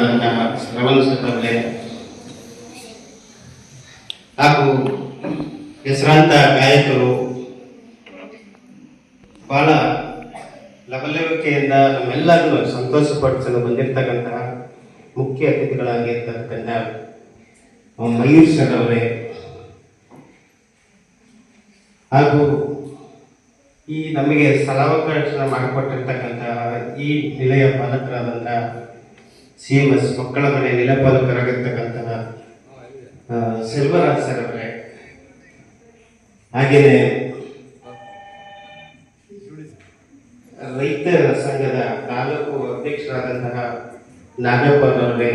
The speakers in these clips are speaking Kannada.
ಮಿತ್ರರಾದಂತಹ ಶ್ರವಣ್ ಸರ್ ಅವರೇ ಹಾಗೂ ಹೆಸರಾಂತ ಗಾಯಕರು ಬಹಳ ಲವಲವಿಕೆಯಿಂದ ನಮ್ಮೆಲ್ಲರನ್ನು ಸಂತೋಷಪಡಿಸಲು ಬಂದಿರತಕ್ಕಂತಹ ಮುಖ್ಯ ಅತಿಥಿಗಳಾಗಿರ್ತಕ್ಕಂಥ ಮಯೂರ್ ಸರ್ ಅವರೇ ಹಾಗೂ ಈ ನಮಗೆ ಸ್ಥಳಾವಕಾಶ ಮಾಡಿಕೊಟ್ಟಿರ್ತಕ್ಕಂತಹ ಈ ನಿಲಯ ಪಾಲಕರಾದಂತಹ CMS ಮಕ್ಕಳ ಮನೆ ನಿಲಯ ಪಾಲಕರಾಗಿರ್ತಕ್ಕಂತಹ ಸೆಲ್ವರಾಜ್ ಸರ್ ಅವರೇ, ಹಾಗೆಯೇ ರೈತರ ಸಂಘದ ತಾಲೂಕು ಅಧ್ಯಕ್ಷರಾದಂತಹ ನಾಗಪ್ಪ ಅವರೇ,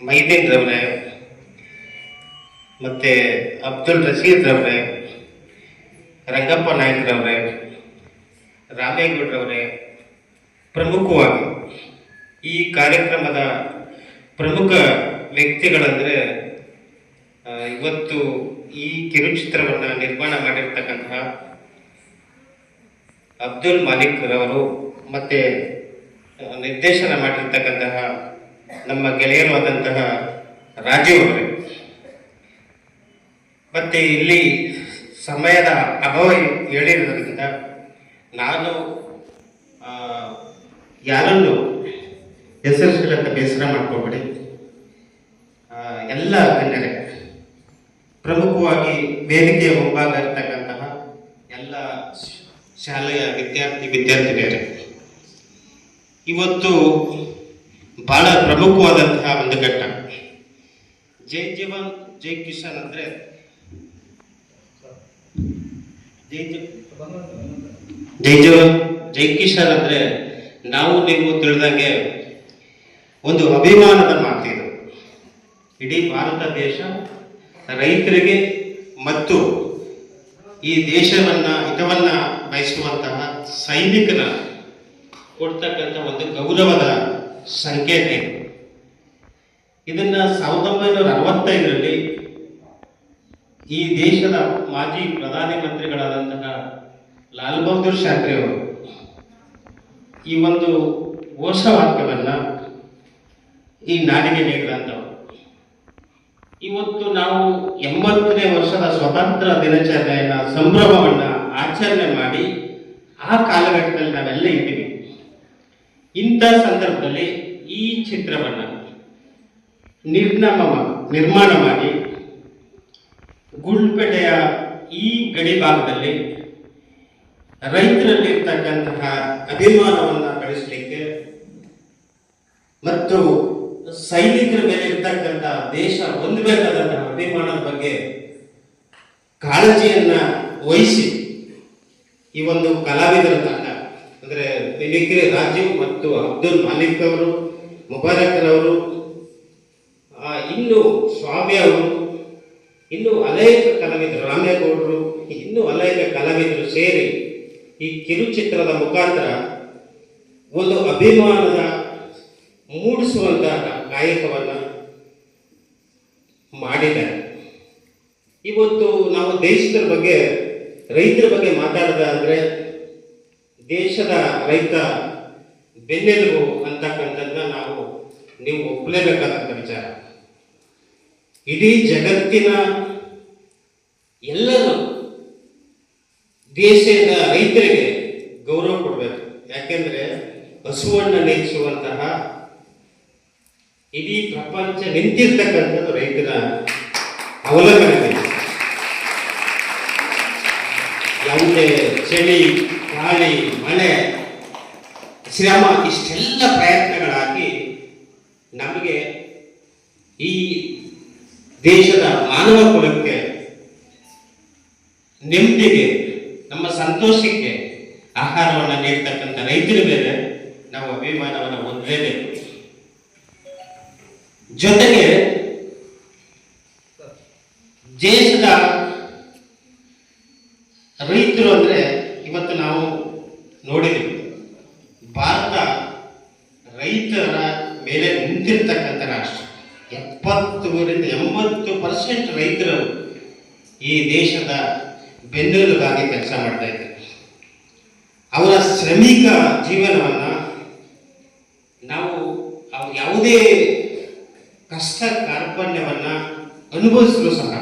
ಮೈದೀನ್ ರವರೇ, ಮತ್ತೆ ಅಬ್ದುಲ್ ರಶೀದ್ ರವರೇ, ರಂಗಪ್ಪ ನಾಯ್ಕರವರೇ, ರಾಮೇಗೌಡ್ರವರೇ, ಪ್ರಮುಖವಾಗಿ ಈ ಕಾರ್ಯಕ್ರಮದ ಪ್ರಮುಖ ವ್ಯಕ್ತಿಗಳಂದರೆ ಇವತ್ತು ಈ ಕಿರುಚಿತ್ರವನ್ನು ನಿರ್ಮಾಣ ಮಾಡಿರ್ತಕ್ಕಂತಹ ಅಬ್ದುಲ್ ಮಾಲಿಕ್ ರವರು ಮತ್ತೆ ನಿರ್ದೇಶನ ಮಾಡಿರ್ತಕ್ಕಂತಹ ನಮ್ಮ ಗೆಳೆಯರು ಆದಂತಹ ರಾಜೀವ್ ಅವರೇ, ಮತ್ತೆ ಇಲ್ಲಿ ಸಮಯದ ಅಭಾವ ಹೇಳಿರೋದ್ರಿಂದ ನಾನು ಯಾರನ್ನು ಹೆಸರಿಸಲಂತ ಬೇಸರ ಮಾಡ್ಕೋಬೇಡಿ. ಎಲ್ಲ ಗಣ್ಯರೇ, ಪ್ರಮುಖವಾಗಿ ವೇದಿಕೆಯ ಮುಂಭಾಗ ಇರ್ತಕ್ಕಂತಹ ಎಲ್ಲ ಶಾಲೆಯ ವಿದ್ಯಾರ್ಥಿನಿಯರೇ, ಇವತ್ತು ಬಹಳ ಪ್ರಮುಖವಾದಂತಹ ಒಂದು ಘಟ್ಟ. ಜೈ ಜವಾನ್ ಜೈ ಕಿಸಾನ್ ಅಂದ್ರೆ ಜೈ ಜವಾನ್ ಜೈ ಕಿಸಾನ್ ಅಂದ್ರೆ ನಾವು ನೀವು ತಿಳಿದಂಗೆ ಒಂದು ಅಭಿಮಾನದ ಮಾತಿದು. ಇಡೀ ಭಾರತ ದೇಶ ರೈತರಿಗೆ ಮತ್ತು ಈ ದೇಶವನ್ನ ಹಿತವನ್ನ ಬಯಸುವಂತಹ ಸೈನಿಕನ ಕೊಡ್ತಕ್ಕಂಥ ಒಂದು ಗೌರವದ ಸಂಕೇತ ಇದು. ಇದನ್ನ 1965ರಲ್ಲಿ ಈ ದೇಶದ ಮಾಜಿ ಪ್ರಧಾನಿ ಮಂತ್ರಿಗಳಾದಂತಹ ಲಾಲ್ ಬಹದ್ದೂರ್ ಶಾಸ್ತ್ರಿ ಅವರು ಈ ಒಂದು ಘೋಷವಾಕ್ಯವನ್ನ ಈ ನಾಡಿಗೆ ನೀಡಿದಂಥವರು. ಇವತ್ತು ನಾವು 80ನೇ ವರ್ಷದ ಸ್ವಾತಂತ್ರ್ಯ ದಿನಾಚರಣೆಯನ್ನ ಸಂಭ್ರಮವನ್ನ ಆಚರಣೆ ಮಾಡಿ ಆ ಕಾಲಘಟ್ಟದಲ್ಲಿ ನಾವೆಲ್ಲ ಇದ್ದೀವಿ. ಇಂಥ ಸಂದರ್ಭದಲ್ಲಿ ಈ ಚಿತ್ರವನ್ನ ನಿರ್ಮಾಣ ಮಾಡಿ ಗುಂಡ್ಪೇಟೆಯ ಈ ಗಡಿ ಭಾಗದಲ್ಲಿ ರೈತರಲ್ಲಿ ಇರ್ತಕ್ಕಂತಹ ಅಭಿಮಾನವನ್ನ ಬೆಳೆಸಲಿಕ್ಕೆ ಮತ್ತು ಸೈನಿಕರ ಮೇಲೆ ಇರ್ತಕ್ಕಂಥ ದೇಶ ಹೊಂದಬೇಕಾದಂತಹ ಅಭಿಮಾನದ ಬಗ್ಗೆ ಕಾಳಜಿಯನ್ನ ವಹಿಸಿ ಈ ಒಂದು ಕಲಾವಿದರ ತಂಡ ಅಂದ್ರೆ ಮಿಮಿಕ್ರಿ ರಾಜೀವ್ ಮತ್ತು ಅಬ್ದುಲ್ ಮಾಲಿಕ್ ಅವರು, ಮುಬಾರಕ್ ರವರು, ಇನ್ನು ಸ್ವಾಮಿ ಅವರು, ಇನ್ನು ಅನೇಕ ಕಲಾವಿದರು, ರಾಮೇಗೌಡರು, ಇನ್ನು ಅನೇಕ ಕಲಾವಿದರು ಸೇರಿ ಈ ಕಿರುಚಿತ್ರದ ಮುಖಾಂತರ ಒಂದು ಅಭಿಮಾನದ ಮೂಡಿಸುವಂತಹ ಕಾಯಕವನ್ನ ಮಾಡಿದ್ದಾರೆ. ಇವತ್ತು ನಾವು ದೇಶದ ಬಗ್ಗೆ, ರೈತರ ಬಗ್ಗೆ ಮಾತಾಡೋದಾದ್ರೆ ದೇಶದ ರೈತ ಬೆನ್ನೆಲುಬು ಅಂತಕ್ಕಂಥದ್ದನ್ನ ನೀವು ಒಪ್ಪಲೇಬೇಕಾದಂಥ ವಿಚಾರ. ಇಡೀ ಜಗತ್ತಿನ ಎಲ್ಲರೂ ದೇಶದ ರೈತರಿಗೆ ಗೌರವ ಕೊಡಬೇಕು. ಯಾಕೆಂದ್ರೆ ಹಸುವನ್ನು ನೀಗಿಸುವಂತಹ ಇಡೀ ಪ್ರಪಂಚ ನಿಂತಿರ್ತಕ್ಕಂಥದ್ದು ರೈತರ ಅವಲಂಬನೆ. ಯಾವುದೇ ಚಳಿ, ಗಾಳಿ, ಮಳೆ, ಶ್ರಮ ಇಷ್ಟೆಲ್ಲ ಪ್ರಯತ್ನಗಳಾಗಿ ನಮಗೆ ಈ ದೇಶದ ಮಾನವ ಕುಲಕ್ಕೆ ನೆಮ್ಮದಿಗೆ, ನಮ್ಮ ಸಂತೋಷಕ್ಕೆ ಆಹಾರವನ್ನು ನೀಡ್ತಕ್ಕಂಥ ರೈತರ ಮೇಲೆ ನಾವು ಅಭಿಮಾನವನ್ನು ಹೊಂದಲೇಬೇಕು. ಜೊತೆಗೆ ದೇಶದ ರೈತರು ಅಂದ್ರೆ ಇವತ್ತು ನಾವು ನೋಡಿದ್ದೀವಿ, ಭಾರತ ರೈತರ ಮೇಲೆ ನಿಂತಿರ್ತಕ್ಕಂಥ ರಾಷ್ಟ್ರ. 70ರಿಂದ 80% ರೈತರು ಈ ದೇಶದ ಬೆನ್ನೆಲುಬಾಗಿ ಕೆಲಸ ಮಾಡ್ತಾ ಇದ್ದಾರೆ. ಅವರ ಶ್ರಮಿಕ ಜೀವನವನ್ನ ನಾವು ಯಾವುದೇ ಕಷ್ಟ ಕಾರ್ಪಣ್ಯವನ್ನ ಅನುಭವಿಸಲು ಸಹ